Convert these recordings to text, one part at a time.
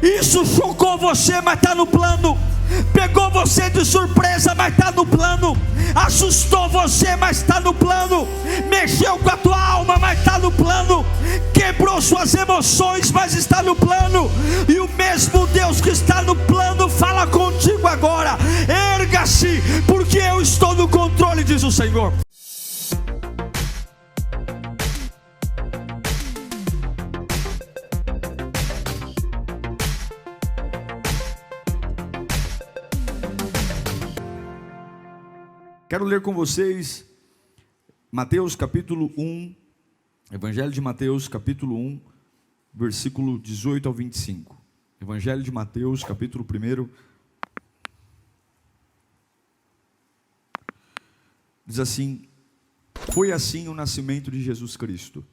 Isso chocou você, mas está no plano. Pegou você de surpresa, mas está no plano. Assustou você, mas está no plano. Mexeu com a tua alma, mas está no plano. Quebrou suas emoções, mas está no plano. E o mesmo Deus que está no plano fala contigo agora. Erga-se, porque eu estou no controle, diz o Senhor. Quero ler com vocês Mateus capítulo 1, Evangelho de Mateus capítulo 1, versículo 18 ao 25. Evangelho de Mateus capítulo 1, diz assim: foi assim o nascimento de Jesus Cristo.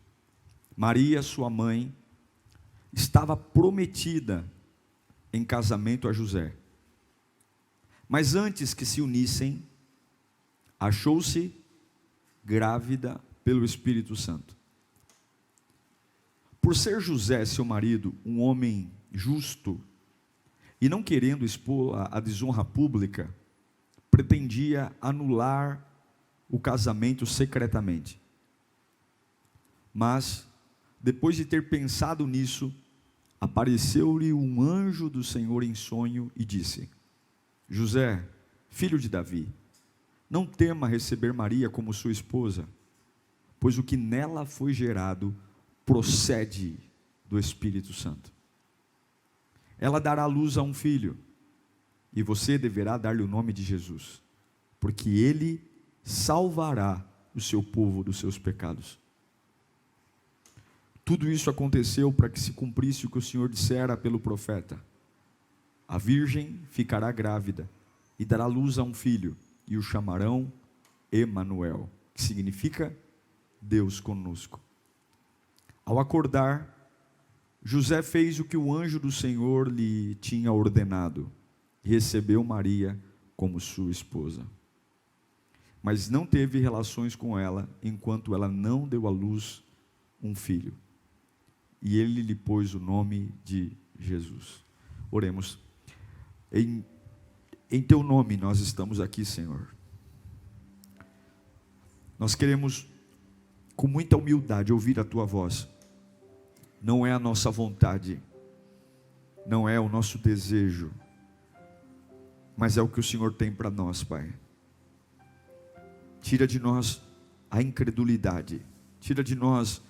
Maria, sua mãe, estava prometida em casamento a José. Mas antes que se unissem, achou-se grávida pelo Espírito Santo. Por ser José, seu marido, um homem justo, e não querendo expor a desonra pública, pretendia anular o casamento secretamente. Mas, depois de ter pensado nisso, apareceu-lhe um anjo do Senhor em sonho e disse: José, filho de Davi, não tema receber Maria como sua esposa, pois o que nela foi gerado procede do Espírito Santo. Ela dará à luz a um filho, e você deverá dar-lhe o nome de Jesus, porque ele salvará o seu povo dos seus pecados. Tudo isso aconteceu para que se cumprisse o que o Senhor dissera pelo profeta: a virgem ficará grávida e dará luz a um filho, e o chamarão Emanuel, que significa Deus conosco. Ao acordar, José fez o que o anjo do Senhor lhe tinha ordenado, e recebeu Maria como sua esposa. Mas não teve relações com ela, enquanto ela não deu à luz um filho. E ele lhe pôs o nome de Jesus. Oremos. Em teu nome nós estamos aqui, Senhor. Nós queremos, com muita humildade, ouvir a tua voz. Não é a nossa vontade, não é o nosso desejo, mas é o que o Senhor tem para nós, Pai. Tira de nós a incredulidade, tira de nós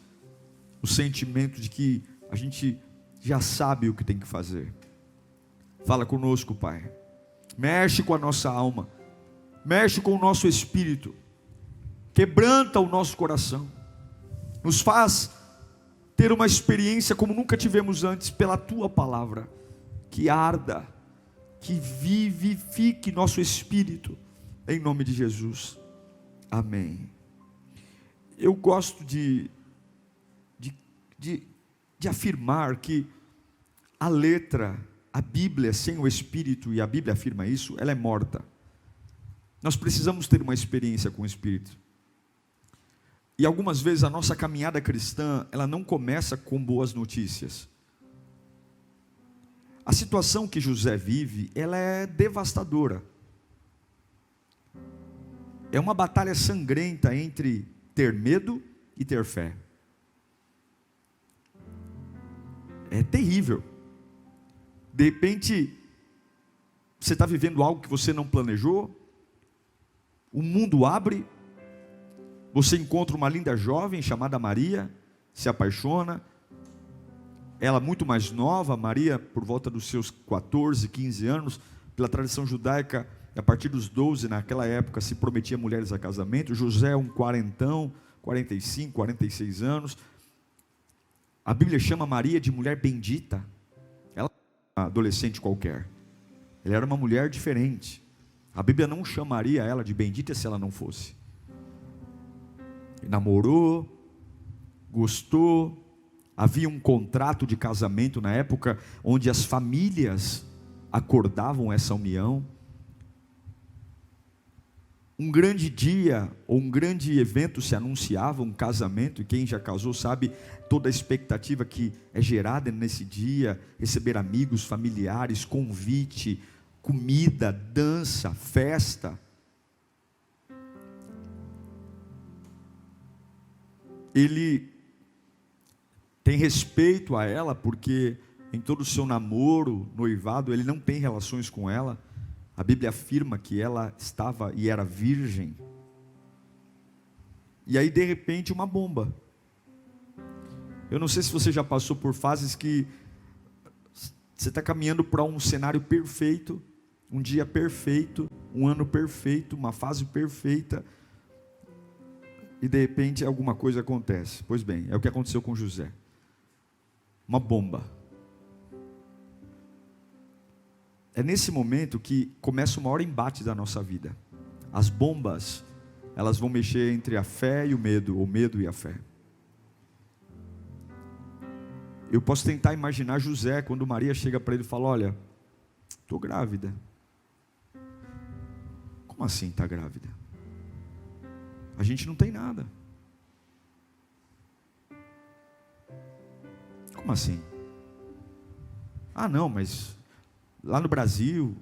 o sentimento de que a gente já sabe o que tem que fazer. Fala conosco, Pai. Mexe com a nossa alma, mexe com o nosso espírito, quebranta o nosso coração, nos faz ter uma experiência como nunca tivemos antes pela tua palavra, que arda, que vivifique nosso espírito, em nome de Jesus, amém. Eu gosto de afirmar que a letra, a Bíblia sem o Espírito, e a Bíblia afirma isso, ela é morta. Nós precisamos ter uma experiência com o Espírito. E algumas vezes a nossa caminhada cristã, ela não começa com boas notícias. A situação que José vive, ela é devastadora. É uma batalha sangrenta entre ter medo e ter fé. É terrível. De repente, você está vivendo algo que você não planejou, o mundo abre, você encontra uma linda jovem chamada Maria, se apaixona, ela muito mais nova, Maria por volta dos seus 14, 15 anos, pela tradição judaica, a partir dos 12, naquela época, se prometia mulheres a casamento. José um quarentão, 45, 46 anos, a Bíblia chama Maria de mulher bendita. Ela não era uma adolescente qualquer, ela era uma mulher diferente. A Bíblia não chamaria ela de bendita se ela não fosse. Namorou, gostou, havia um contrato de casamento na época, onde as famílias acordavam essa união. um grande dia ou um grande evento se anunciava, um casamento, e quem já casou sabe toda a expectativa que é gerada nesse dia, receber amigos, familiares, convite, comida, dança, festa. Ele tem respeito a ela porque em todo o seu namoro, noivado, ele não tem relações com ela. A Bíblia afirma que ela estava e era virgem. E aí, de repente, uma bomba. Eu não sei se você já passou por fases que você está caminhando para um cenário perfeito, um dia perfeito, um ano perfeito, uma fase perfeita, e de repente alguma coisa acontece. Pois bem, é o que aconteceu com José. Uma bomba. É nesse momento que começa o maior embate da nossa vida. As bombas, elas vão mexer entre a fé e o medo, ou medo e a fé. Eu posso tentar imaginar José, quando Maria chega para ele e fala: olha, estou grávida. Como assim está grávida? A gente não tem nada. Como assim? Ah não, mas lá no Brasil,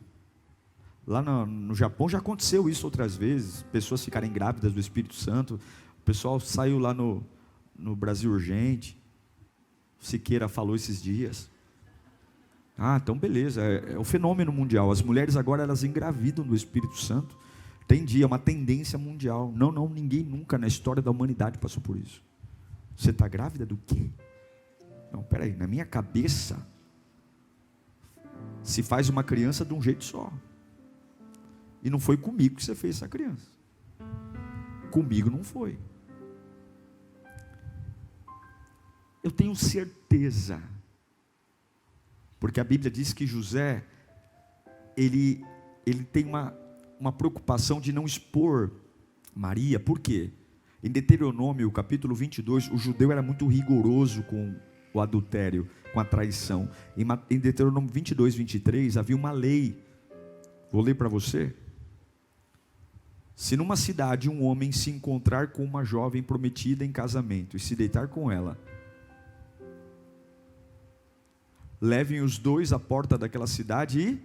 lá no Japão já aconteceu isso outras vezes, pessoas ficarem grávidas do Espírito Santo. O pessoal saiu lá no Brasil Urgente, Siqueira falou esses dias. Ah, então beleza, é o fenômeno mundial. As mulheres agora elas engravidam do Espírito Santo. Tem dia, é uma tendência mundial. Não, ninguém nunca na história da humanidade passou por isso. Você está grávida do quê? Não, peraí, na minha cabeça se faz uma criança de um jeito só. E não foi comigo que você fez essa criança. Comigo não foi. Eu tenho certeza, porque a Bíblia diz que José, ele tem uma preocupação de não expor Maria. Por quê? Em Deuteronômio, capítulo 22, o judeu era muito rigoroso com o adultério, com a traição. Em Deuteronômio 22, 23, havia uma lei. Vou ler para você. Se numa cidade um homem se encontrar com uma jovem prometida em casamento e se deitar com ela, levem os dois à porta daquela cidade e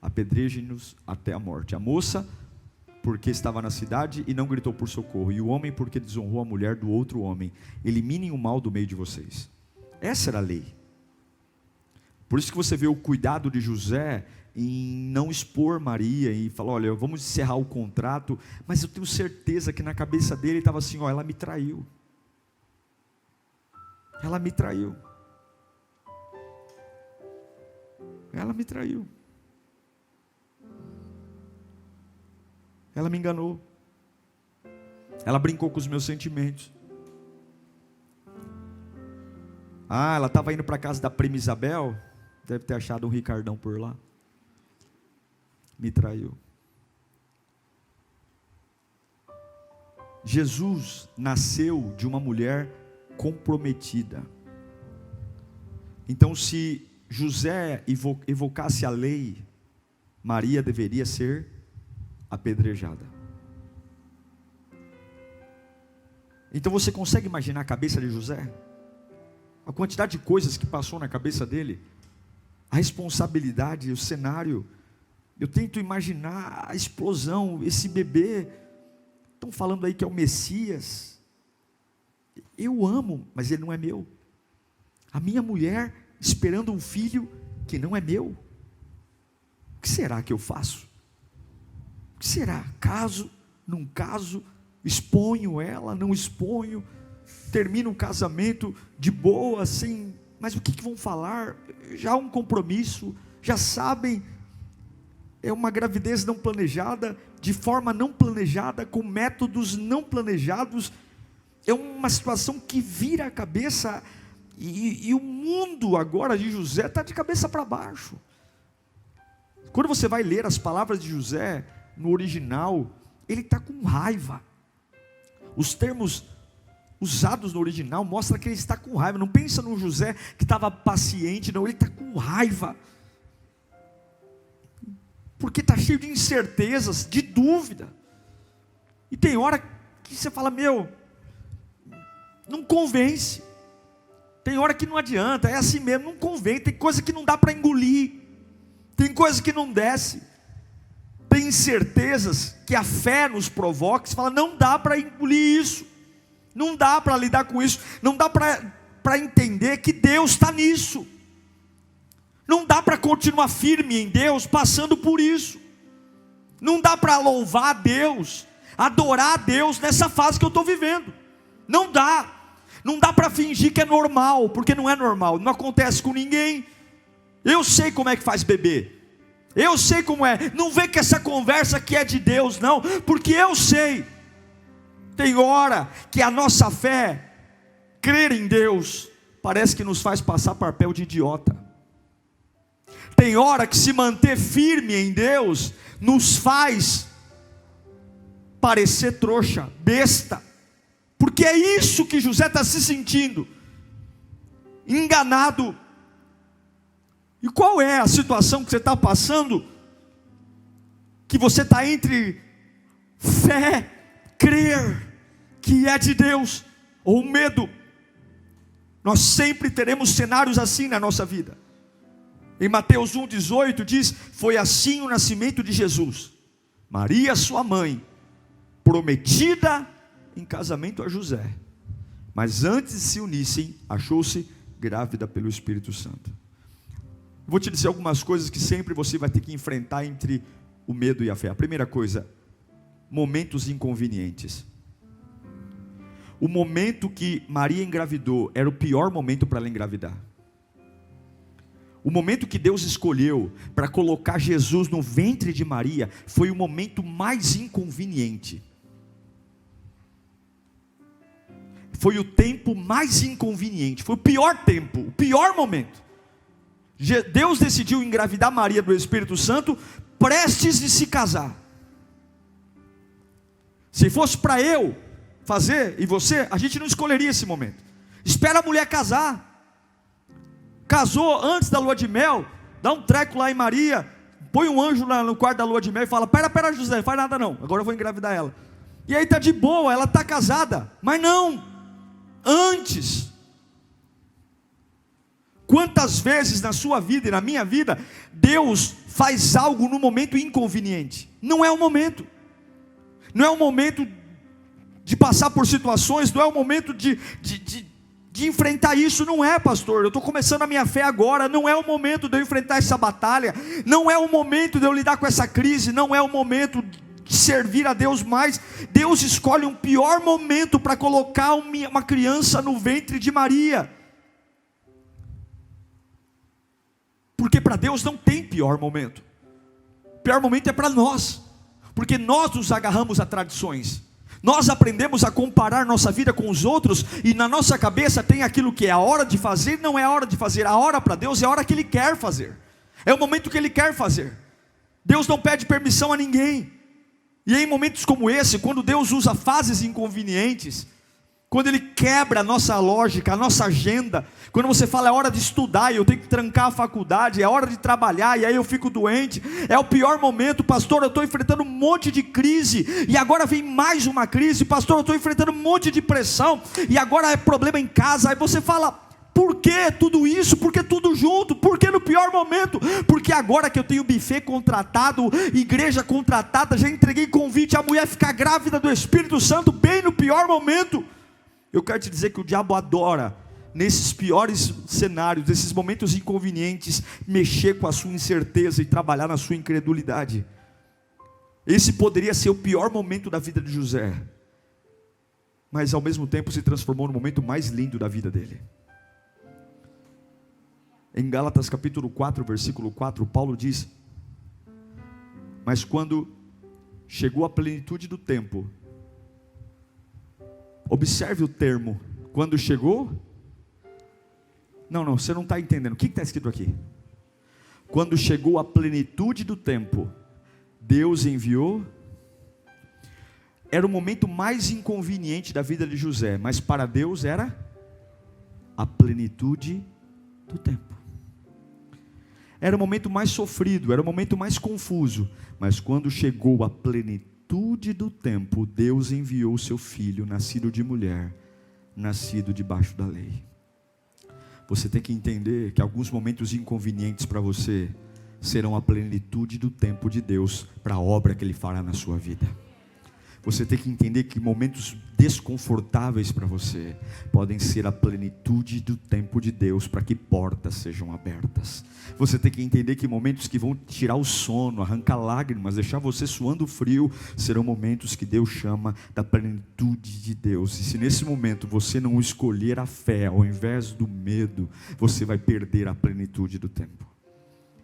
apedrejem-nos até a morte. A moça, porque estava na cidade e não gritou por socorro, e o homem, porque desonrou a mulher do outro homem. Eliminem o mal do meio de vocês. Essa era a lei. Por isso que você vê o cuidado de José em não expor Maria e falar: olha, vamos encerrar o contrato, mas eu tenho certeza que na cabeça dele estava assim: ó, ela me traiu. Ela me traiu. Ela me traiu. Ela me enganou. Ela brincou com os meus sentimentos. Ah, ela estava indo para a casa da prima Isabel. Deve ter achado um Ricardão por lá. Me traiu. Jesus nasceu de uma mulher comprometida. Então, se José evocasse a lei, Maria deveria ser apedrejada. Então você consegue imaginar a cabeça de José? A quantidade de coisas que passou na cabeça dele, a responsabilidade, o cenário. Eu tento imaginar a explosão, esse bebê, estão falando aí que é o Messias. Eu amo, mas ele não é meu. A minha mulher esperando um filho que não é meu. O que será que eu faço? O que será? Caso, não caso, exponho ela, não exponho, termino um casamento de boa, assim, mas o que vão falar? Já há um compromisso, já sabem, é uma gravidez não planejada, de forma não planejada, com métodos não planejados, é uma situação que vira a cabeça, e o mundo agora de José está de cabeça para baixo. Quando você vai ler as palavras de José, no original, ele está com raiva. Os termos usados no original mostram que ele está com raiva. Não pensa no José que estava paciente, não, ele está com raiva. Porque está cheio de incertezas, de dúvida. E tem hora que você fala, não convence. Tem hora que não adianta, é assim mesmo, não convém. Tem coisa que não dá para engolir. Tem coisa que não desce. Tem incertezas que a fé nos provoca. Você fala, não dá para engolir isso. Não dá para lidar com isso. Não dá para entender que Deus está nisso. Não dá para continuar firme em Deus passando por isso. Não dá para louvar a Deus, adorar a Deus nessa fase que eu estou vivendo. Não dá. Não dá para fingir que é normal, porque não é normal. Não acontece com ninguém. Eu sei como é que faz bebê. Eu sei como é. Não vem com essa conversa que é de Deus, não. Porque eu sei. Tem hora que a nossa fé, crer em Deus, parece que nos faz passar papel de idiota. Tem hora que se manter firme em Deus nos faz parecer trouxa, besta. Porque é isso que José está se sentindo, enganado. E qual é a situação que você está passando? Que você está entre fé, crer que é de Deus, ou medo. Nós sempre teremos cenários assim na nossa vida. Em Mateus 1,18 diz, foi assim o nascimento de Jesus. Maria, sua mãe, prometida em casamento a José, mas antes de se unissem, achou-se grávida pelo Espírito Santo. Vou te dizer algumas coisas que sempre você vai ter que enfrentar entre o medo e a fé. A primeira coisa, momentos inconvenientes. O momento que Maria engravidou era o pior momento para ela engravidar. O momento que Deus escolheu para colocar Jesus no ventre de Maria foi o momento mais inconveniente. Foi o tempo mais inconveniente, foi o pior tempo, o pior momento. Deus decidiu engravidar Maria do Espírito Santo, prestes de se casar. Se fosse para eu fazer, e você, a gente não escolheria esse momento. Espera a mulher casar. Casou antes da lua de mel, dá um treco lá em Maria, põe um anjo lá no quarto da lua de mel e fala, pera José, não faz nada não, agora eu vou engravidar ela. E aí está de boa, ela está casada, mas não, antes. Quantas vezes na sua vida e na minha vida, Deus faz algo no momento inconveniente? Não é o momento. Não é o momento de passar por situações, não é o momento de enfrentar isso, não é, pastor, eu estou começando a minha fé agora, não é o momento de eu enfrentar essa batalha, não é o momento de eu lidar com essa crise, não é o momento de servir a Deus mais. Deus escolhe um pior momento para colocar uma criança no ventre de Maria, porque para Deus não tem pior momento. O pior momento é para nós, porque nós nos agarramos a tradições. Nós aprendemos a comparar nossa vida com os outros, e na nossa cabeça tem aquilo que é a hora de fazer, não é a hora de fazer. A hora para Deus é a hora que Ele quer fazer, é o momento que Ele quer fazer. Deus não pede permissão a ninguém. E em momentos como esse, quando Deus usa fases inconvenientes, quando Ele quebra a nossa lógica, a nossa agenda, quando você fala é hora de estudar e eu tenho que trancar a faculdade, é hora de trabalhar e aí eu fico doente, é o pior momento, pastor, eu estou enfrentando um monte de crise, e agora vem mais uma crise, pastor, eu estou enfrentando um monte de pressão, e agora é problema em casa, aí você fala, por que tudo isso? Por que tudo junto? Por que no pior momento? Porque agora que eu tenho buffet contratado, igreja contratada, já entreguei convite, a mulher ficar grávida do Espírito Santo, bem no pior momento. Eu quero te dizer que o diabo adora, nesses piores cenários, nesses momentos inconvenientes, mexer com a sua incerteza e trabalhar na sua incredulidade. Esse poderia ser o pior momento da vida de José, mas ao mesmo tempo se transformou no momento mais lindo da vida dele. Em Gálatas capítulo 4, versículo 4, Paulo diz, mas quando chegou a plenitude do tempo, observe o termo, quando chegou, não, você não está entendendo, o que está escrito aqui? Quando chegou a plenitude do tempo, Deus enviou, era o momento mais inconveniente da vida de José, mas para Deus era a plenitude do tempo. Era o momento mais sofrido, era o momento mais confuso, mas quando chegou a plenitude plenitude do tempo, Deus enviou o seu filho, nascido de mulher, nascido debaixo da lei. Você tem que entender que alguns momentos inconvenientes para você serão a plenitude do tempo de Deus para a obra que Ele fará na sua vida. Você tem que entender que momentos desconfortáveis para você podem ser a plenitude do tempo de Deus para que portas sejam abertas. Você tem que entender que momentos que vão tirar o sono, arrancar lágrimas, deixar você suando frio, serão momentos que Deus chama da plenitude de Deus. E se nesse momento você não escolher a fé ao invés do medo, você vai perder a plenitude do tempo.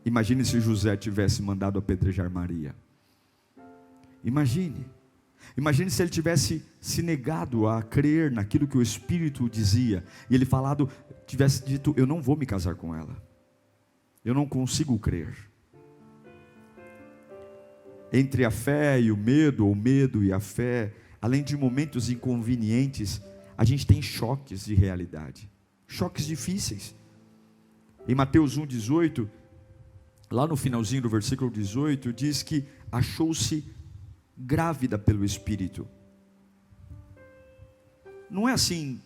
Imagine se José tivesse mandado apedrejar Maria. Imagine se ele tivesse se negado a crer naquilo que o Espírito dizia, e ele tivesse dito: eu não vou me casar com ela, eu não consigo crer. Entre a fé e o medo, ou o medo e a fé, além de momentos inconvenientes, a gente tem choques de realidade, choques difíceis. Em Mateus 1,18, lá no finalzinho do versículo 18, diz que achou-se grávida pelo Espírito. Não é assim,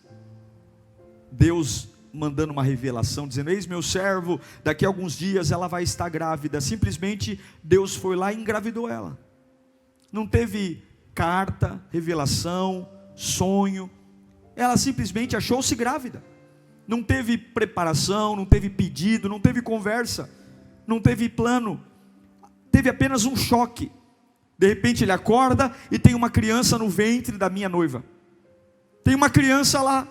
Deus mandando uma revelação, dizendo: eis meu servo, daqui a alguns dias ela vai estar grávida. Simplesmente Deus foi lá e engravidou ela. Não teve carta, revelação, sonho. Ela simplesmente achou-se grávida. Não teve preparação, não teve pedido, não teve conversa, não teve plano. Teve apenas um choque. De repente ele acorda e tem uma criança no ventre da minha noiva. Tem uma criança lá.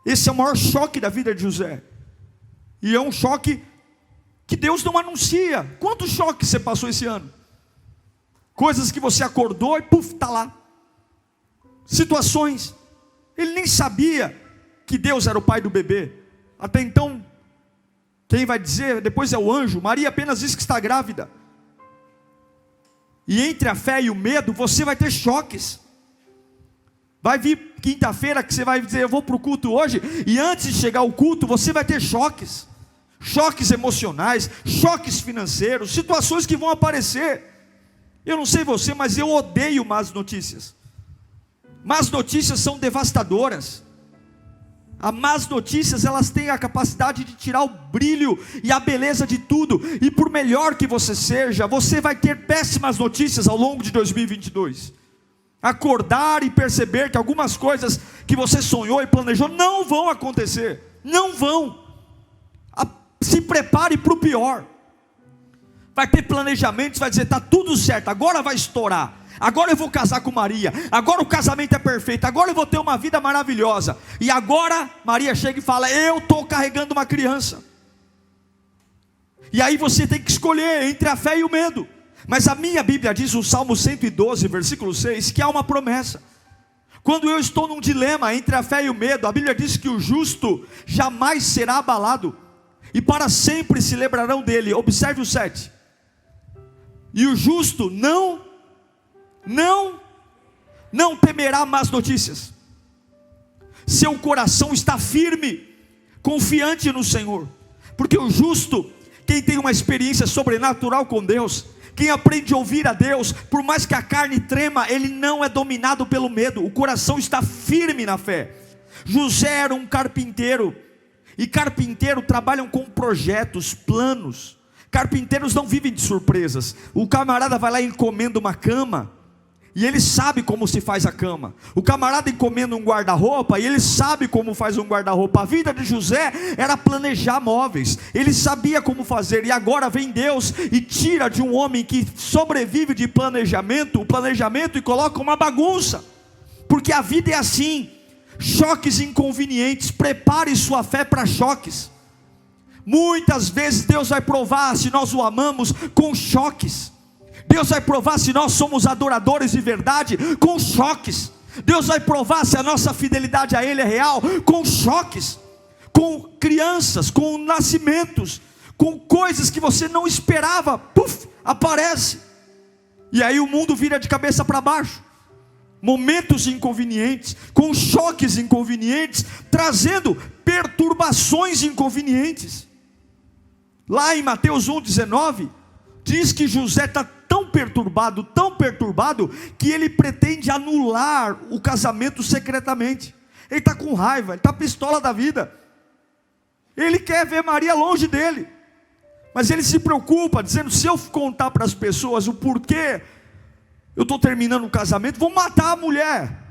Esse é o maior choque da vida de José. E é um choque que Deus não anuncia. Quantos choques você passou esse ano? Coisas que você acordou e puf, está lá. Situações. Ele nem sabia que Deus era o pai do bebê. Até então, quem vai dizer depois é o anjo. Maria apenas diz que está grávida. E entre a fé e o medo, você vai ter choques. Vai vir quinta-feira que você vai dizer: eu vou para o culto hoje. E antes de chegar ao culto, você vai ter choques. Choques emocionais, choques financeiros, situações que vão aparecer. Eu não sei você, mas eu odeio más notícias. Más notícias são devastadoras. As más notícias, elas têm a capacidade de tirar o brilho e a beleza de tudo. E por melhor que você seja, você vai ter péssimas notícias ao longo de 2022. Acordar e perceber que algumas coisas que você sonhou e planejou não vão acontecer. Não vão. Se prepare para o pior. Vai ter planejamentos, vai dizer: está tudo certo, agora vai estourar. Agora eu vou casar com Maria, agora o casamento é perfeito, agora eu vou ter uma vida maravilhosa. E agora Maria chega e fala: eu estou carregando uma criança. E aí você tem que escolher entre a fé e o medo. Mas a minha Bíblia diz, no Salmo 112, versículo 6, que há uma promessa. Quando eu estou num dilema entre a fé e o medo, a Bíblia diz que o justo jamais será abalado, e para sempre se lembrarão dele. Observe o 7. E o justo não temerá más notícias. Seu coração está firme, confiante no Senhor. Porque o justo, quem tem uma experiência sobrenatural com Deus, quem aprende a ouvir a Deus, por mais que a carne trema, ele não é dominado pelo medo. O coração está firme na fé. José era um carpinteiro, e carpinteiro trabalham com projetos, planos. Carpinteiros não vivem de surpresas. O camarada vai lá e encomenda uma cama, e ele sabe como se faz a cama. O camarada encomenda um guarda-roupa, e ele sabe como faz um guarda-roupa. A vida de José era planejar móveis. Ele sabia como fazer. E agora vem Deus e tira de um homem que sobrevive de planejamento, o planejamento, e coloca uma bagunça. Porque a vida é assim. Choques inconvenientes. Prepare sua fé para choques. Muitas vezes Deus vai provar se nós o amamos com choques. Deus vai provar se nós somos adoradores de verdade com choques. Deus vai provar se a nossa fidelidade a Ele é real com choques. Com crianças, com nascimentos, com coisas que você não esperava, puf, aparece. E aí o mundo vira de cabeça para baixo. Momentos inconvenientes, com choques inconvenientes, trazendo perturbações inconvenientes. Lá em Mateus 1,19, diz que José está tão tão perturbado, que ele pretende anular o casamento secretamente. Ele está com raiva, ele está pistola da vida. Ele quer ver Maria longe dele. Mas ele se preocupa, dizendo: se eu contar para as pessoas o porquê eu estou terminando o casamento, vão matar a mulher.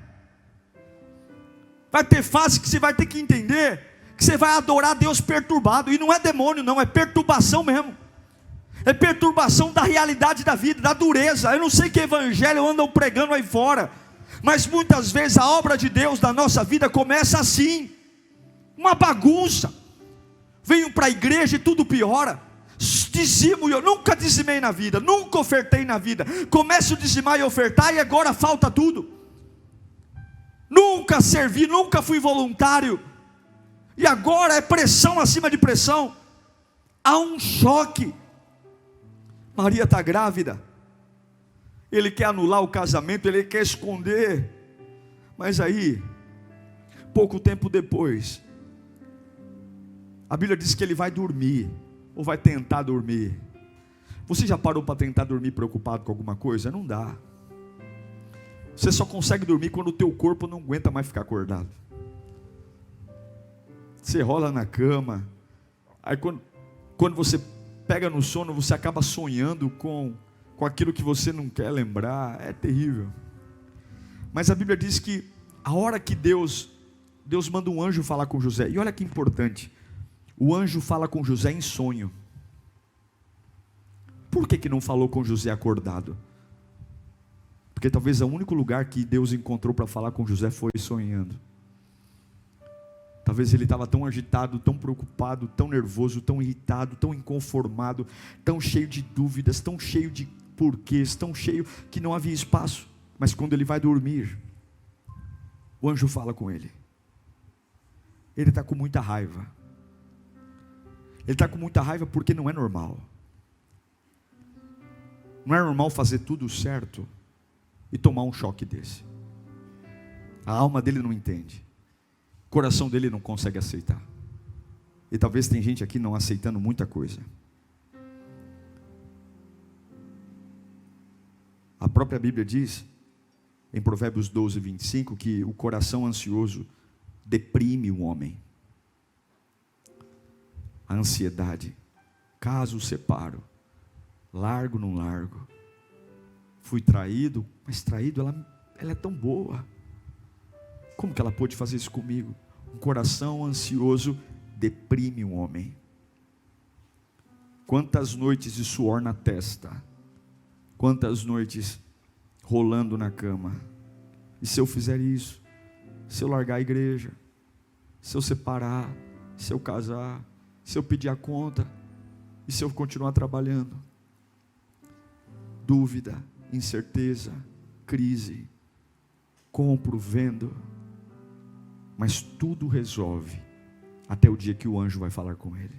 Vai ter fase que você vai ter que entender que você vai adorar Deus perturbado. E não é demônio não, é perturbação mesmo. É perturbação da realidade da vida, da dureza. Eu não sei que evangelho andam pregando aí fora, mas muitas vezes a obra de Deus na nossa vida começa assim, uma bagunça. Venho para a igreja e tudo piora. Dizimo, eu nunca dizimei na vida, nunca ofertei na vida. Começo a dizimar e ofertar e agora falta tudo. Nunca servi, nunca fui voluntário, e agora é pressão acima de pressão. Há um choque. Maria está grávida, ele quer anular o casamento, ele quer esconder. Mas aí, pouco tempo depois, a Bíblia diz que ele vai dormir, ou vai tentar dormir. Você já parou para tentar dormir preocupado com alguma coisa? Não dá. Você só consegue dormir quando o teu corpo não aguenta mais ficar acordado. Você rola na cama, aí quando você pega no sono, você acaba sonhando com aquilo que você não quer lembrar. É terrível. Mas a Bíblia diz que a hora que Deus manda um anjo falar com José, e olha que importante, o anjo fala com José em sonho. Por que não falou com José acordado? Porque talvez o único lugar que Deus encontrou para falar com José foi sonhando. Talvez ele estava tão agitado, tão preocupado, tão nervoso, tão irritado, tão inconformado, tão cheio de dúvidas, tão cheio de porquês, tão cheio que não havia espaço. Mas quando ele vai dormir, o anjo fala com ele. Ele está com muita raiva. Ele está com muita raiva porque não é normal. Não é normal fazer tudo certo e tomar um choque desse. A alma dele não entende. O coração dele não consegue aceitar. E talvez tem gente aqui não aceitando muita coisa. A própria Bíblia diz, em Provérbios 12, 25, que o coração ansioso deprime o homem. A ansiedade, caso separo, largo não largo, fui traído, mas traído, ela é tão boa, como que ela pôde fazer isso comigo? Um coração ansioso deprime o homem. Quantas noites de suor na testa, quantas noites rolando na cama. E se eu fizer isso, se eu largar a igreja, se eu separar, se eu casar, se eu pedir a conta, e se eu continuar trabalhando? Dúvida, incerteza, crise, compro, vendo, mas tudo resolve até o dia que o anjo vai falar com ele.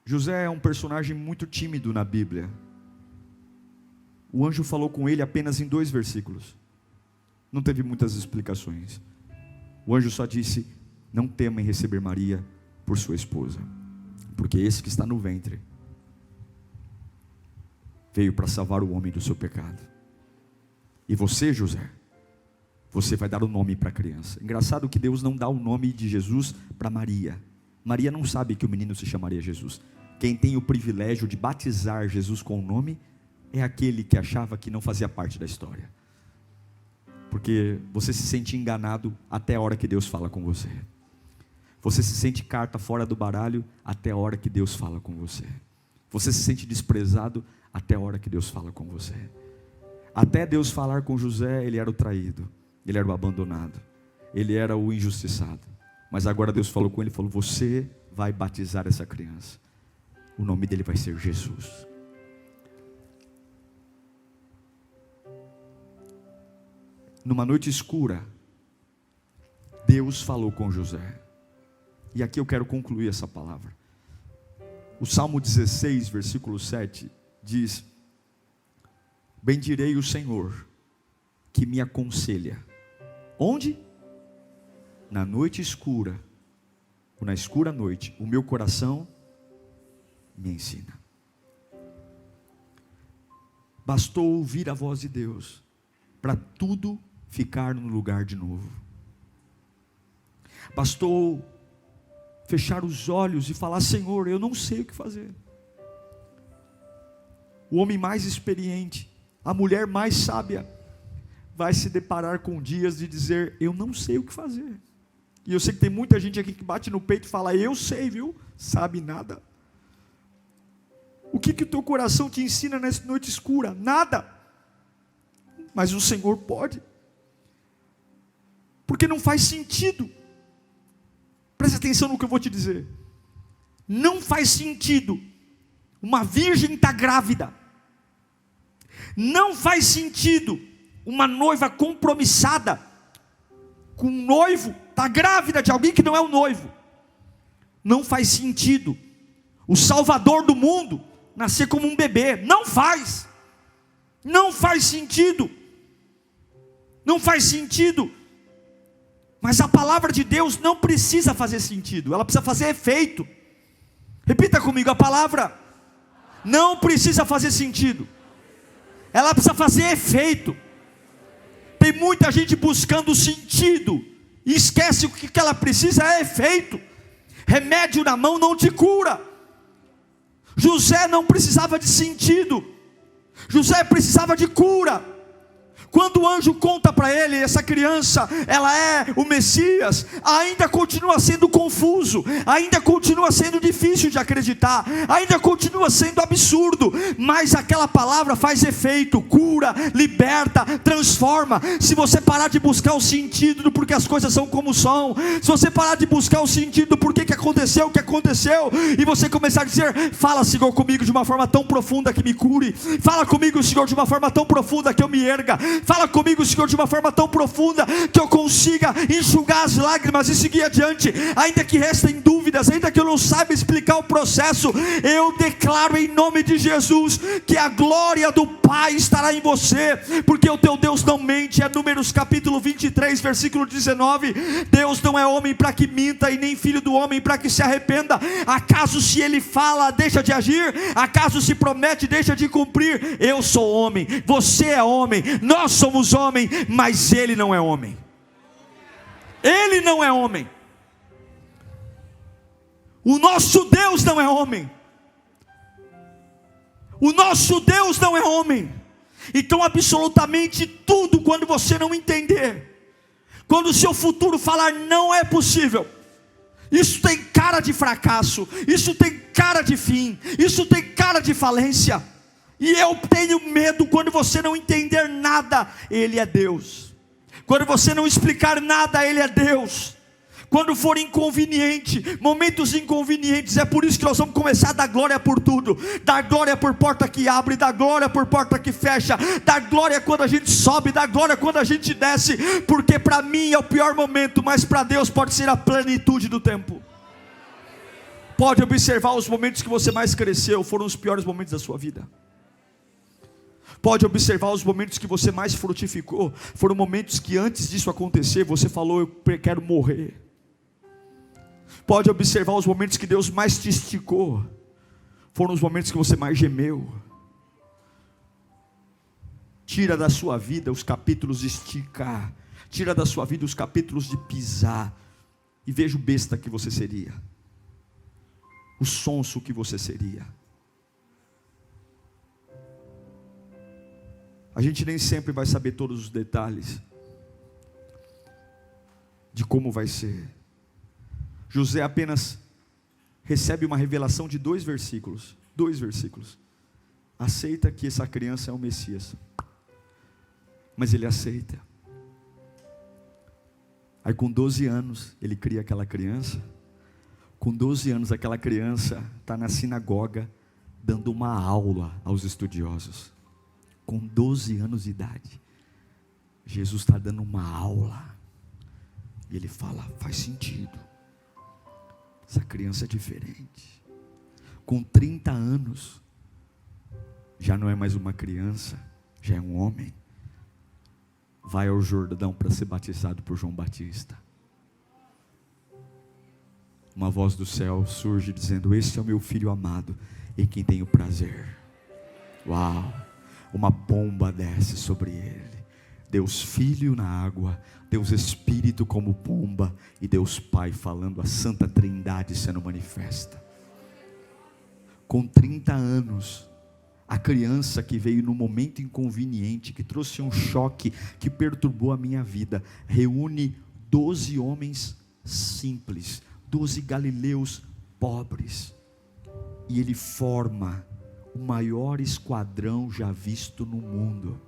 José é um personagem muito tímido na Bíblia. O anjo falou com ele apenas em 2 versículos. Não teve muitas explicações. O anjo só disse: não tema em receber Maria por sua esposa, porque esse que está no ventre veio para salvar o homem do seu pecado. E você, José, você vai dar o nome para a criança. Engraçado que Deus não dá o nome de Jesus para Maria. Maria não sabe que o menino se chamaria Jesus. Quem tem o privilégio de batizar Jesus com o nome é aquele que achava que não fazia parte da história. Porque você se sente enganado até a hora que Deus fala com você. Você se sente carta fora do baralho até a hora que Deus fala com você. Você se sente desprezado até a hora que Deus fala com você. Até Deus falar com José, ele era o traído, ele era o abandonado, ele era o injustiçado. Mas agora Deus falou com ele, falou: você vai batizar essa criança. O nome dele vai ser Jesus. Numa noite escura, Deus falou com José. E aqui eu quero concluir essa palavra. O Salmo 16, versículo 7 diz: bendirei o Senhor, que me aconselha. Onde? Na noite escura, ou na escura noite, o meu coração me ensina. Bastou ouvir a voz de Deus para tudo ficar no lugar de novo. Bastou fechar os olhos e falar: Senhor, eu não sei o que fazer. O homem mais experiente, a mulher mais sábia, vai se deparar com dias de dizer: eu não sei o que fazer. E eu sei que tem muita gente aqui que bate no peito e fala: eu sei, viu? Sabe nada. O que o teu coração te ensina nessa noite escura? Nada. Mas o Senhor pode. Porque não faz sentido. Presta atenção no que eu vou te dizer. Não faz sentido uma virgem estar grávida. Não faz sentido uma noiva compromissada com um noivo estar grávida de alguém que não é o noivo. Não faz sentido o Salvador do mundo nascer como um bebê. Não faz. Não faz sentido. Não faz sentido. Mas a palavra de Deus não precisa fazer sentido, ela precisa fazer efeito. Repita comigo: a palavra não precisa fazer sentido, ela precisa fazer efeito. Tem muita gente buscando sentido e esquece o que ela precisa é efeito. Remédio na mão não te cura. José não precisava de sentido, José precisava de cura. Quando o anjo conta para ele, essa criança, ela é o Messias, ainda continua sendo confuso, ainda continua sendo difícil de acreditar, ainda continua sendo absurdo, mas aquela palavra faz efeito, cura, liberta, transforma. Se você parar de buscar o sentido do porquê as coisas são como são, se você parar de buscar o sentido do porquê que aconteceu o que aconteceu, e você começar a dizer: fala, Senhor, comigo de uma forma tão profunda que me cure, fala comigo, Senhor, de uma forma tão profunda que eu me erga, fala comigo, Senhor, de uma forma tão profunda que eu consiga enxugar as lágrimas e seguir adiante, ainda que restem dúvidas, ainda que eu não saiba explicar o processo. Eu declaro em nome de Jesus que a glória do Pai estará em você, porque o teu Deus não mente. É Números capítulo 23, versículo 19. Deus não é homem para que minta, e nem filho do homem para que se arrependa. Acaso se ele fala, deixa de agir? Acaso se promete, deixa de cumprir? Eu sou homem, você é homem, nós somos homem, mas ele não é homem. Ele não é homem. O nosso Deus não é homem. O nosso Deus não é homem. Então absolutamente tudo, quando você não entender, quando o seu futuro falar não é possível, isso tem cara de fracasso, isso tem cara de fim, isso tem cara de falência. E eu tenho medo quando você não entender nada, Ele é Deus. Quando você não explicar nada, Ele é Deus. Quando for inconveniente, momentos inconvenientes, é por isso que nós vamos começar a dar glória por tudo. Dar glória por porta que abre, dar glória por porta que fecha, dar glória quando a gente sobe, dar glória quando a gente desce. Porque para mim é o pior momento, mas para Deus pode ser a plenitude do tempo. Pode observar os momentos que você mais cresceu, foram os piores momentos da sua vida. Pode observar os momentos que você mais frutificou, foram momentos que antes disso acontecer, você falou: eu quero morrer. Pode observar os momentos que Deus mais te esticou, foram os momentos que você mais gemeu. Tira da sua vida os capítulos de esticar, tira da sua vida os capítulos de pisar, e veja o besta que você seria, o sonso que você seria. A gente nem sempre vai saber todos os detalhes de como vai ser. José apenas recebe uma revelação de 2 versículos. 2 versículos. Aceita que essa criança é o Messias. Mas ele aceita. Aí com 12 anos, ele cria aquela criança. Com 12 anos, aquela criança está na sinagoga, dando uma aula aos estudiosos. Com 12 anos de idade, Jesus está dando uma aula, e ele fala: faz sentido, essa criança é diferente. Com 30 anos, já não é mais uma criança, já é um homem, vai ao Jordão para ser batizado por João Batista. Uma voz do céu surge dizendo: este é o meu filho amado, em quem tenho prazer. Uau! uma pomba desce sobre ele. Deus Filho na água, Deus Espírito como pomba, e Deus Pai falando, a Santa Trindade sendo manifesta. Com 30 anos, a criança que veio no momento inconveniente, que trouxe um choque, que perturbou a minha vida, reúne 12 homens simples, 12 galileus pobres, e ele forma o maior esquadrão já visto no mundo.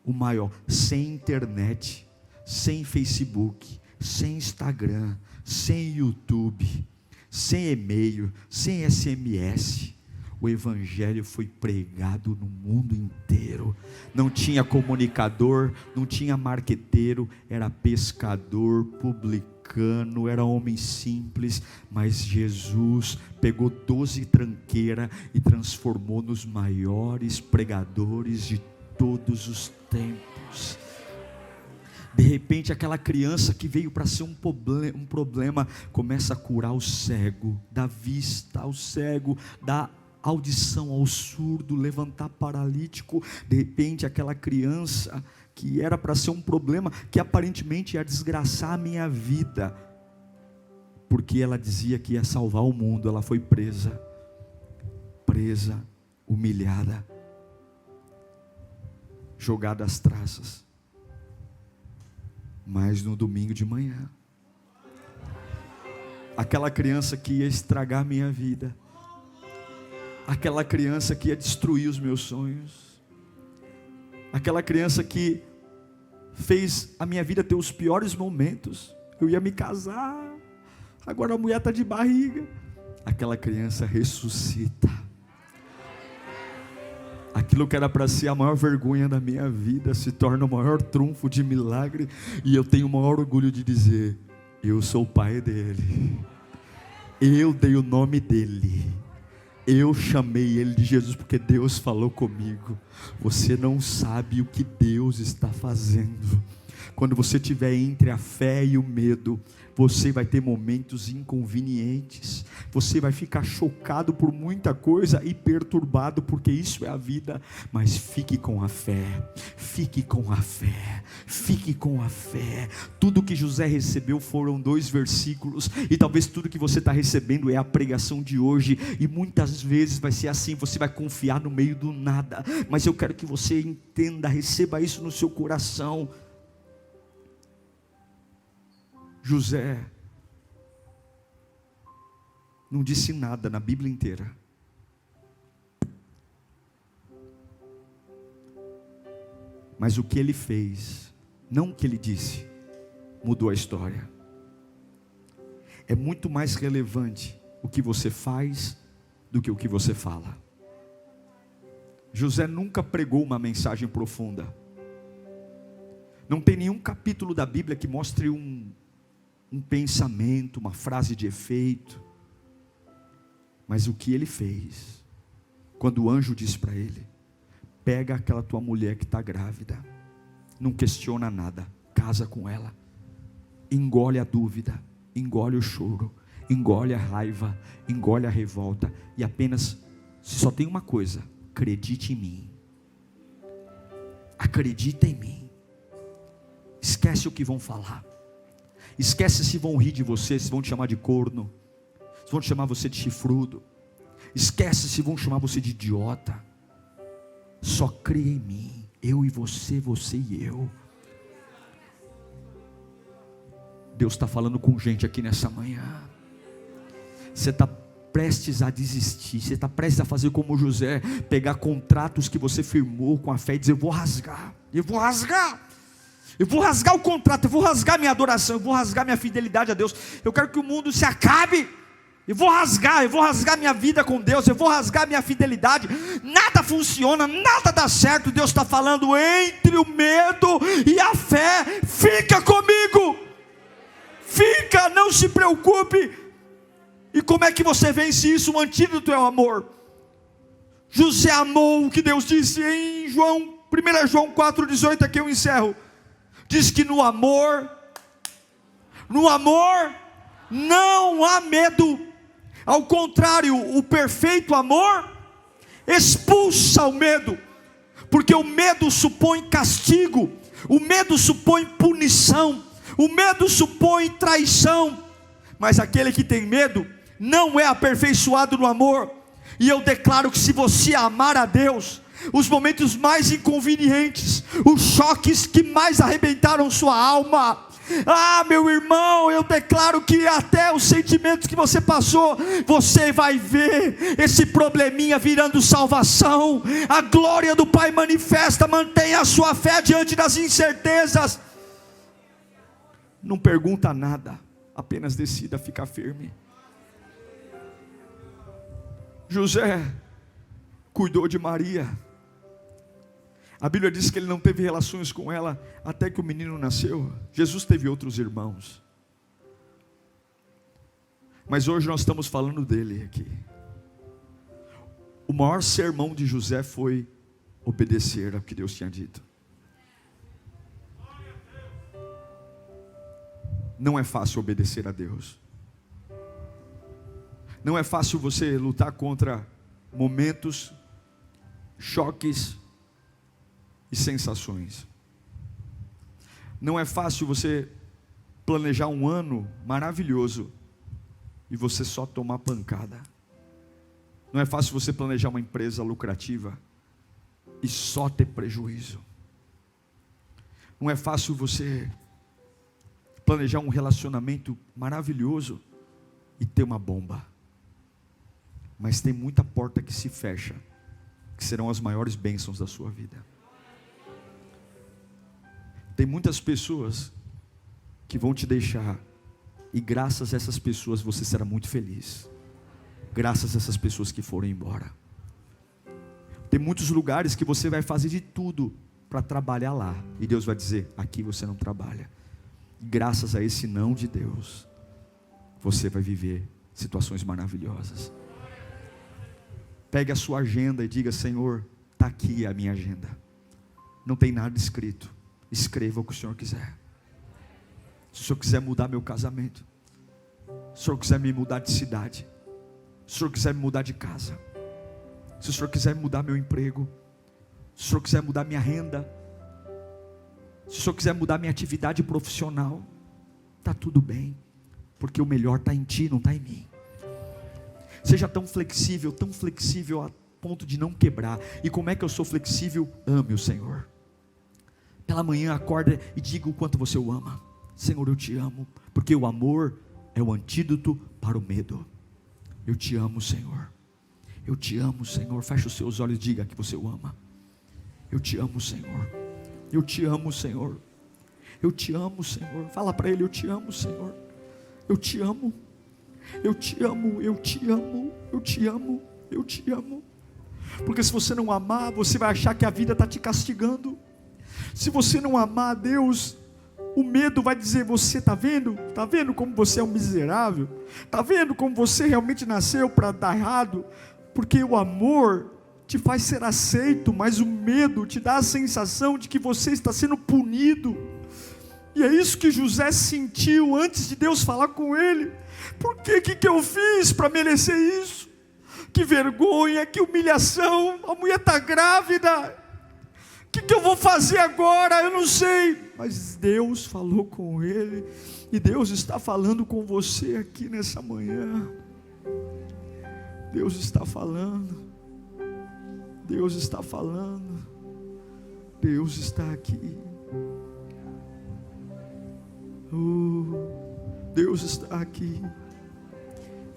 O maior, sem internet, sem Facebook, sem Instagram, sem YouTube, sem e-mail, sem SMS. O evangelho foi pregado no mundo inteiro. Não tinha comunicador, não tinha marqueteiro, era pescador, publicano, era homem simples, mas Jesus pegou 12 tranqueiras e transformou nos maiores pregadores de todos os tempos. De repente aquela criança que veio para ser um problema, começa a curar o cego, dá vista ao cego, dá audição ao surdo, levantar paralítico. De repente aquela criança que era para ser um problema, que aparentemente ia desgraçar a minha vida, porque ela dizia que ia salvar o mundo, ela foi presa, humilhada, jogada às traças. Mas no domingo de manhã, aquela criança que ia estragar minha vida, aquela criança que ia destruir os meus sonhos, aquela criança que fez a minha vida ter os piores momentos, eu ia me casar, agora a mulher está de barriga, aquela criança ressuscita. Aquilo que era para ser a maior vergonha da minha vida se torna o maior trunfo de milagre, e eu tenho o maior orgulho de dizer: eu sou o pai dele, eu dei o nome dele, eu chamei ele de Jesus, porque Deus falou comigo. Você não sabe o que Deus está fazendo. Quando você estiver entre a fé e o medo, você vai ter momentos inconvenientes, você vai ficar chocado por muita coisa e perturbado, porque isso é a vida. Mas fique com a fé, fique com a fé, fique com a fé. Tudo que José recebeu foram 2 versículos, e talvez tudo que você está recebendo é a pregação de hoje, e muitas vezes vai ser assim, você vai confiar no meio do nada, mas eu quero que você entenda, receba isso no seu coração. José não disse nada na Bíblia inteira, mas o que ele fez, não o que ele disse, mudou a história. É muito mais relevante o que você faz do que o que você fala. José nunca pregou uma mensagem profunda. Não tem nenhum capítulo da Bíblia que mostre um pensamento, uma frase de efeito. Mas o que ele fez, quando o anjo disse para ele: pega aquela tua mulher que está grávida, não questiona nada, casa com ela, engole a dúvida, engole o choro, engole a raiva, engole a revolta, e apenas, só tem uma coisa: acredite em mim, acredita em mim, esquece o que vão falar, esquece se vão rir de você, se vão te chamar de corno, se vão te chamar você de chifrudo, esquece se vão chamar você de idiota, só crê em mim, eu e você, você e eu. Deus está falando com gente aqui nessa manhã. Você está prestes a desistir, você está prestes a fazer como José, pegar contratos que você firmou com a fé e dizer: eu vou rasgar, eu vou rasgar, eu vou rasgar o contrato, eu vou rasgar minha adoração, eu vou rasgar minha fidelidade a Deus, eu quero que o mundo se acabe, eu vou rasgar minha vida com Deus, eu vou rasgar minha fidelidade, nada funciona, nada dá certo. Deus está falando: entre o medo e a fé, fica comigo, fica, não se preocupe. E como é que você vence isso? O antídoto é o amor. José amou o que Deus disse em 1 João 4,18, aqui eu encerro, diz que no amor não há medo, ao contrário, o perfeito amor Expulsa o medo, porque o medo supõe castigo, o medo supõe punição, o medo supõe traição, mas aquele que tem medo não é aperfeiçoado no amor. E eu declaro que se você amar a Deus, os momentos mais inconvenientes, os choques que mais arrebentaram sua alma, meu irmão, eu declaro que até os sentimentos que você passou, você vai ver esse probleminha virando salvação. A glória do Pai manifesta. Mantenha a sua fé diante das incertezas. Não pergunta nada, apenas decida ficar firme. José cuidou de Maria. A Bíblia diz que ele não teve relações com ela até que o menino nasceu. Jesus teve outros irmãos, mas hoje nós estamos falando dele aqui. O maior sermão de José foi obedecer ao que Deus tinha dito. Não é fácil obedecer a Deus. Não é fácil você lutar contra momentos, choques e sensações. Não é fácil você planejar um ano maravilhoso e você só tomar pancada. Não é fácil você planejar uma empresa lucrativa e só ter prejuízo. Não é fácil você planejar um relacionamento maravilhoso e ter uma bomba. Mas tem muita porta que se fecha, que serão as maiores bênçãos da sua vida. Tem muitas pessoas que vão te deixar, e graças a essas pessoas você será muito feliz. Graças a essas pessoas que foram embora. Tem muitos lugares que você vai fazer de tudo para trabalhar lá, e Deus vai dizer: aqui você não trabalha. E graças a esse não de Deus, você vai viver situações maravilhosas. Pegue a sua agenda e diga: Senhor, está aqui a minha agenda. Não tem nada escrito. Escreva o que o Senhor quiser. Se o Senhor quiser mudar meu casamento, se o Senhor quiser me mudar de cidade, se o Senhor quiser me mudar de casa, se o Senhor quiser mudar meu emprego, se o Senhor quiser mudar minha renda, se o Senhor quiser mudar minha atividade profissional, está tudo bem, porque o melhor está em Ti, não está em mim. Seja tão flexível a ponto de não quebrar. E como é que eu sou flexível? Ame o Senhor. Pela manhã acorda e diga o quanto você o ama. Senhor, eu te amo, porque o amor é o antídoto para o medo. Eu te amo, Senhor. Eu te amo, Senhor. Feche os seus olhos e diga que você o ama. Eu te amo, Senhor. Eu te amo, Senhor. Eu te amo, Senhor. Fala para Ele: eu te amo, Senhor. Eu te amo. Eu te amo, eu te amo, eu te amo, eu te amo. Porque se você não amar, você vai achar que a vida está te castigando. Se você não amar a Deus, o medo vai dizer: você está vendo? Está vendo como você é um miserável? Está vendo como você realmente nasceu para dar errado? Porque o amor te faz ser aceito, mas o medo te dá a sensação de que você está sendo punido. E é isso que José sentiu antes de Deus falar com ele. Por que eu fiz para merecer isso? Que vergonha, que humilhação. A mulher está grávida. O que eu vou fazer agora? Eu não sei. Mas Deus falou com ele. E Deus está falando com você aqui nessa manhã. Deus está falando. Deus está falando. Deus está aqui. Deus está aqui.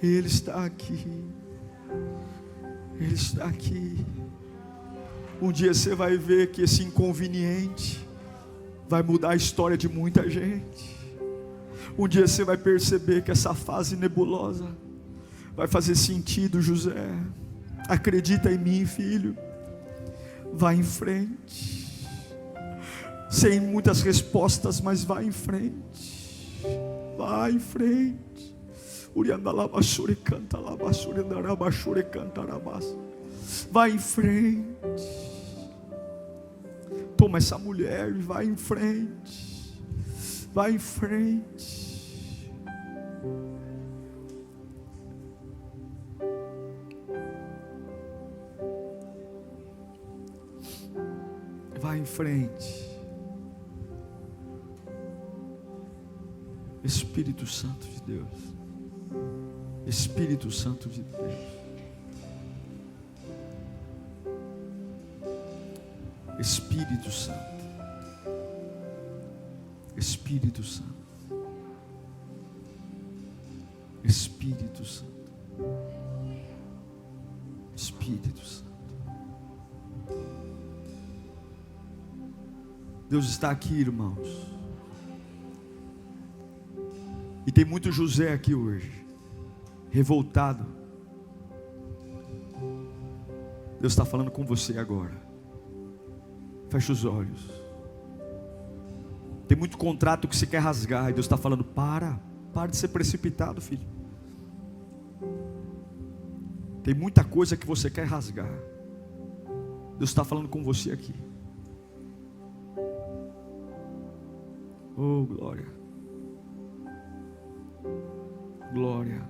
Ele está aqui. Ele está aqui. Um dia você vai ver que esse inconveniente vai mudar a história de muita gente. Um dia você vai perceber que essa fase nebulosa vai fazer sentido. José, acredita em mim, filho. Vai em frente. Sem muitas respostas, mas vai em frente. Vai em frente. Vai em frente. Toma essa mulher e vai em frente. Vai em frente. Vá em frente. Espírito Santo de Deus. Espírito Santo de Deus. Espírito Santo. Espírito Santo. Espírito Santo. Espírito Santo. Deus está aqui, irmãos. E tem muito José aqui hoje, revoltado. Deus está falando com você agora. Feche os olhos. Tem muito contrato que você quer rasgar, e Deus está falando: para de ser precipitado, filho. Tem muita coisa que você quer rasgar. Deus está falando com você aqui. Oh, glória. Glória.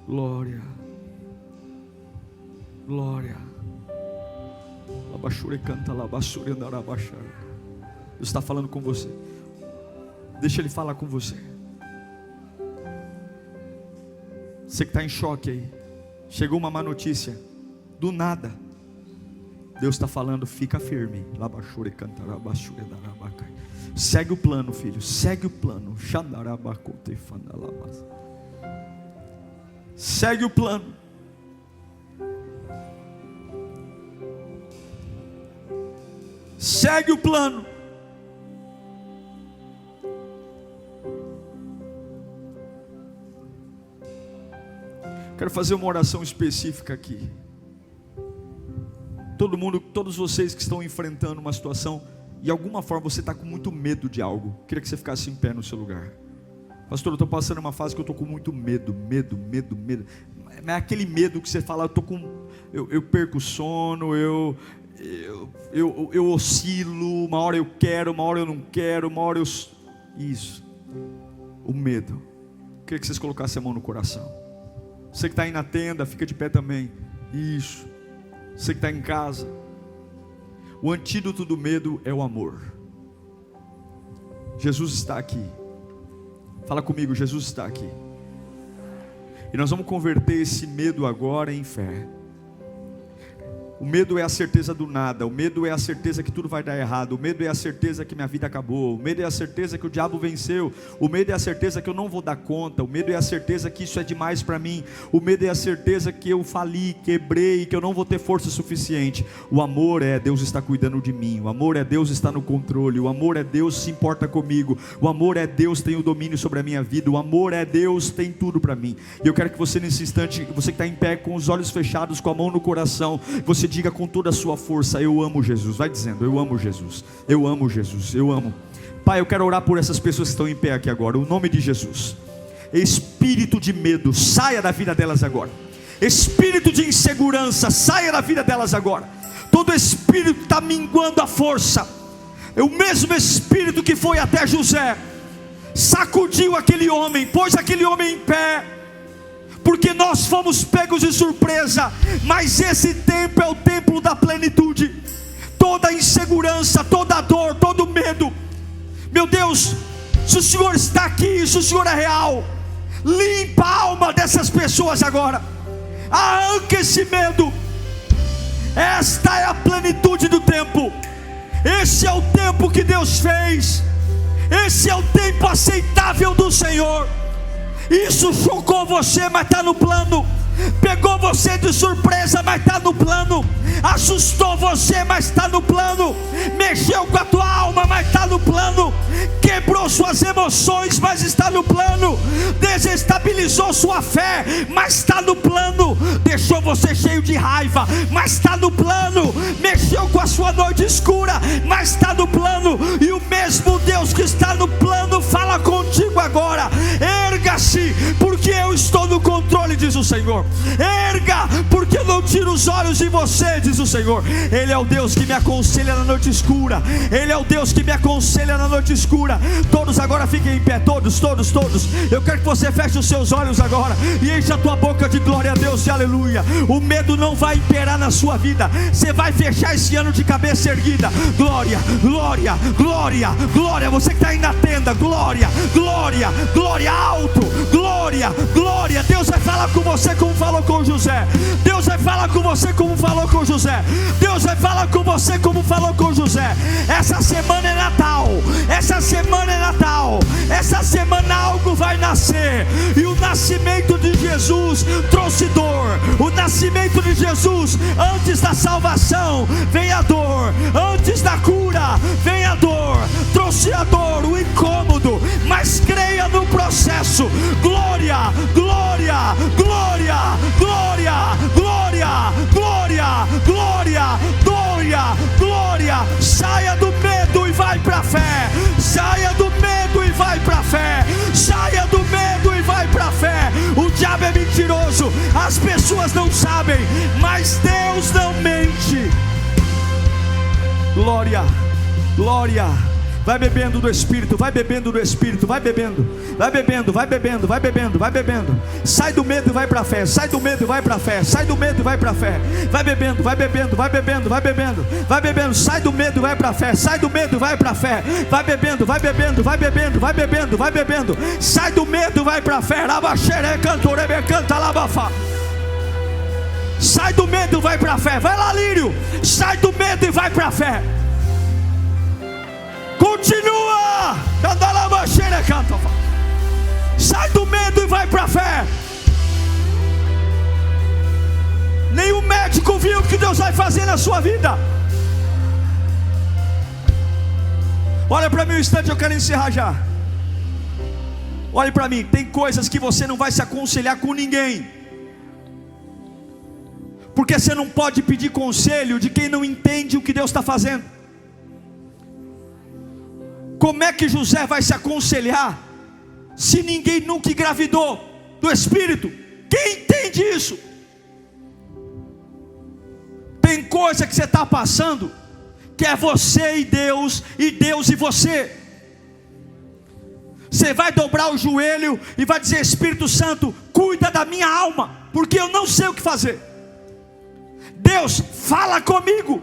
Glória. Glória. Labachure canta labachure andarabachar. Deus está falando com você. Deixa Ele falar com você. Você que está em choque aí. Chegou uma má notícia. Do nada. Deus está falando: fica firme. Labachure canta labachure andarabachar. Segue o plano, filho. Segue o plano. Segue o plano. Segue o plano. Quero fazer uma oração específica aqui. Todo mundo, todos vocês que estão enfrentando uma situação, de alguma forma você está com muito medo de algo. Queria que você ficasse em pé no seu lugar. Pastor, eu estou passando uma fase que eu estou com muito medo. Não é aquele medo que você fala: eu perco o sono, eu oscilo, uma hora eu quero, uma hora eu não quero, uma hora eu... Isso, o medo. Queria que vocês colocassem a mão no coração. Você que está aí na tenda, fica de pé também. Isso. Você que está em casa. O antídoto do medo é o amor. Jesus está aqui. Fala comigo: Jesus está aqui. E nós vamos converter esse medo agora em fé. O medo é a certeza do nada. O medo é a certeza que tudo vai dar errado. O medo é a certeza que minha vida acabou. O medo é a certeza que o diabo venceu. O medo é a certeza que eu não vou dar conta. O medo é a certeza que isso é demais para mim. O medo é a certeza que eu fali, quebrei, que eu não vou ter força suficiente. O amor é: Deus está cuidando de mim. O amor é: Deus está no controle. O amor é: Deus se importa comigo. O amor é: Deus tem o domínio sobre a minha vida. O amor é: Deus tem tudo para mim. E eu quero que você, nesse instante, você que está em pé com os olhos fechados, com a mão no coração, você diga com toda a sua força: eu amo Jesus. Vai dizendo: eu amo Jesus, eu amo Jesus, eu amo. Pai, eu quero orar por essas pessoas que estão em pé aqui agora, o nome de Jesus. Espírito de medo, saia da vida delas agora. Espírito de insegurança, saia da vida delas agora. Todo espírito está minguando a força. É o mesmo espírito que foi até José, sacudiu aquele homem, pôs aquele homem em pé, porque nós fomos pegos de surpresa. Mas esse tempo é o tempo da plenitude. Toda insegurança, toda dor, todo medo, meu Deus, se o Senhor está aqui, se o Senhor é real, limpa a alma dessas pessoas agora. Arranca esse medo. Esta é a plenitude do tempo. Esse é o tempo que Deus fez. Esse é o tempo aceitável do Senhor. Isso chocou você, mas está no plano. Pegou você de surpresa, mas está no plano. Assustou você, mas está no plano. Mexeu com a tua alma, mas está no plano. Quebrou suas emoções, mas está no plano. Desestabilizou sua fé, mas está no plano. Deixou você cheio de raiva, mas está no plano. Mexeu com a sua noite escura, mas está no plano. E o mesmo Deus que está no plano fala contigo agora. Erga-se, porque eu estou no controle, diz o Senhor. Erga, porque eu não tiro os olhos em você, diz o Senhor. Ele é o Deus que me aconselha na noite escura. Ele é o Deus que me aconselha na noite escura. Todos agora fiquem em pé, todos. Eu quero que você feche os seus olhos agora e encha a tua boca de glória a Deus e aleluia. O medo não vai imperar na sua vida. Você vai fechar esse ano de cabeça erguida. Glória, glória, glória, glória. Você que está aí na tenda, glória, glória, glória, alto, glória, glória. Deus vai falar com você como falou com José. Deus vai falar com você como falou com José. Deus vai falar com você como falou com José. Essa semana é Natal. Essa semana é Natal. Essa semana algo vai nascer. E o nascimento de Jesus trouxe dor. O nascimento de Jesus, antes da salvação, vem a dor. Antes da cura, vem a dor. Trouxe a dor, o incômodo. Mas creia no processo. Glória, glória, glória, glória, glória, glória, glória, glória, glória. Saia do medo e vai para a fé. Saia do medo e vai para a fé. Saia do medo e vai para a fé. O diabo é mentiroso, as pessoas não sabem, mas Deus não mente. Glória, glória. Vai bebendo do Espírito, vai bebendo do Espírito, vai bebendo, vai bebendo, vai bebendo, vai bebendo, vai bebendo. Sai do medo e vai para a fé, sai do medo e vai para a fé, sai do medo e vai para a fé. Vai bebendo, vai bebendo, vai bebendo, vai bebendo, vai bebendo. Sai do medo e vai para a fé, sai do medo e vai para a fé. Vai bebendo, vai bebendo, vai bebendo, vai bebendo, vai bebendo. Sai do medo e vai para a fé. Labaxere cantorebe canta labafa. Sai do medo e vai para a fé. Vai lá, Lírio. Sai do medo e vai para a fé. Continua. Sai do medo e vai para a fé. Nenhum médico viu o que Deus vai fazer na sua vida. Olha para mim um instante, eu quero encerrar já. Olhe para mim, tem coisas que você não vai se aconselhar com ninguém, porque você não pode pedir conselho de quem não entende o que Deus está fazendo. Como é que José vai se aconselhar se ninguém nunca engravidou do Espírito? Quem entende isso? Tem coisa que você está passando que é você e Deus e você. Você vai dobrar o joelho e vai dizer: Espírito Santo, cuida da minha alma, porque eu não sei o que fazer. Deus, fala comigo.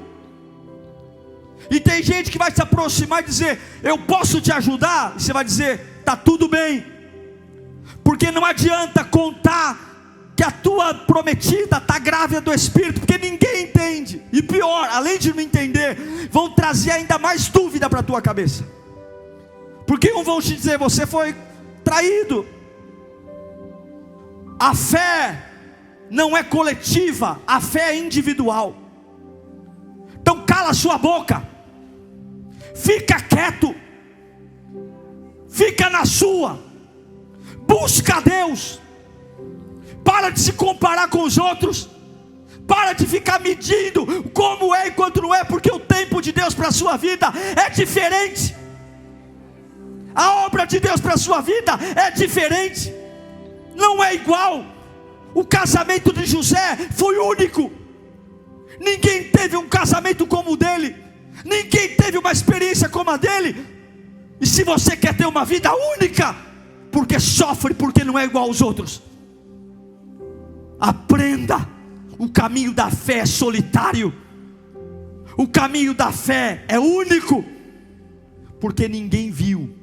E tem gente que vai se aproximar e dizer: eu posso te ajudar? E você vai dizer: está tudo bem. Porque não adianta contar que a tua prometida está grávida do Espírito, porque ninguém entende. E pior, além de não entender, vão trazer ainda mais dúvida para a tua cabeça. Porque uns vão te dizer: você foi traído. A fé não é coletiva, a fé é individual. Então cala a sua boca, fica quieto, fica na sua, busca a Deus, para de se comparar com os outros, para de ficar medindo como é e quanto não é, porque o tempo de Deus para a sua vida é diferente, a obra de Deus para a sua vida é diferente, não é igual. O casamento de José foi único, ninguém teve um casamento como o dele, ninguém teve uma experiência como a dele. E se você quer ter uma vida única, porque sofre porque não é igual aos outros, aprenda: o caminho da fé é solitário, o caminho da fé é único, porque ninguém viu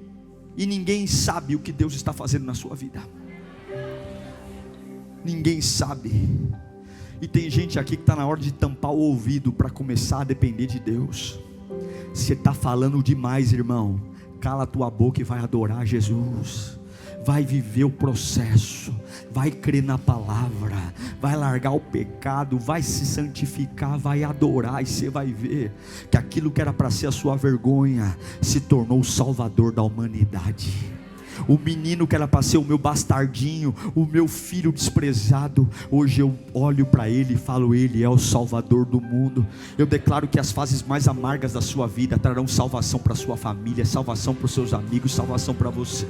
e ninguém sabe o que Deus está fazendo na sua vida. Ninguém sabe. E tem gente aqui que está na hora de tampar o ouvido para começar a depender de Deus. Você está falando demais, irmão. Cala a tua boca e vai adorar Jesus. Vai viver o processo, vai crer na palavra, vai largar o pecado, vai se santificar, vai adorar. E você vai ver que aquilo que era para ser a sua vergonha se tornou o salvador da humanidade. O menino que era para ser o meu bastardinho, o meu filho desprezado, hoje eu olho para ele e falo: ele é o salvador do mundo. Eu declaro que as fases mais amargas da sua vida trarão salvação para a sua família, salvação para os seus amigos, salvação para você.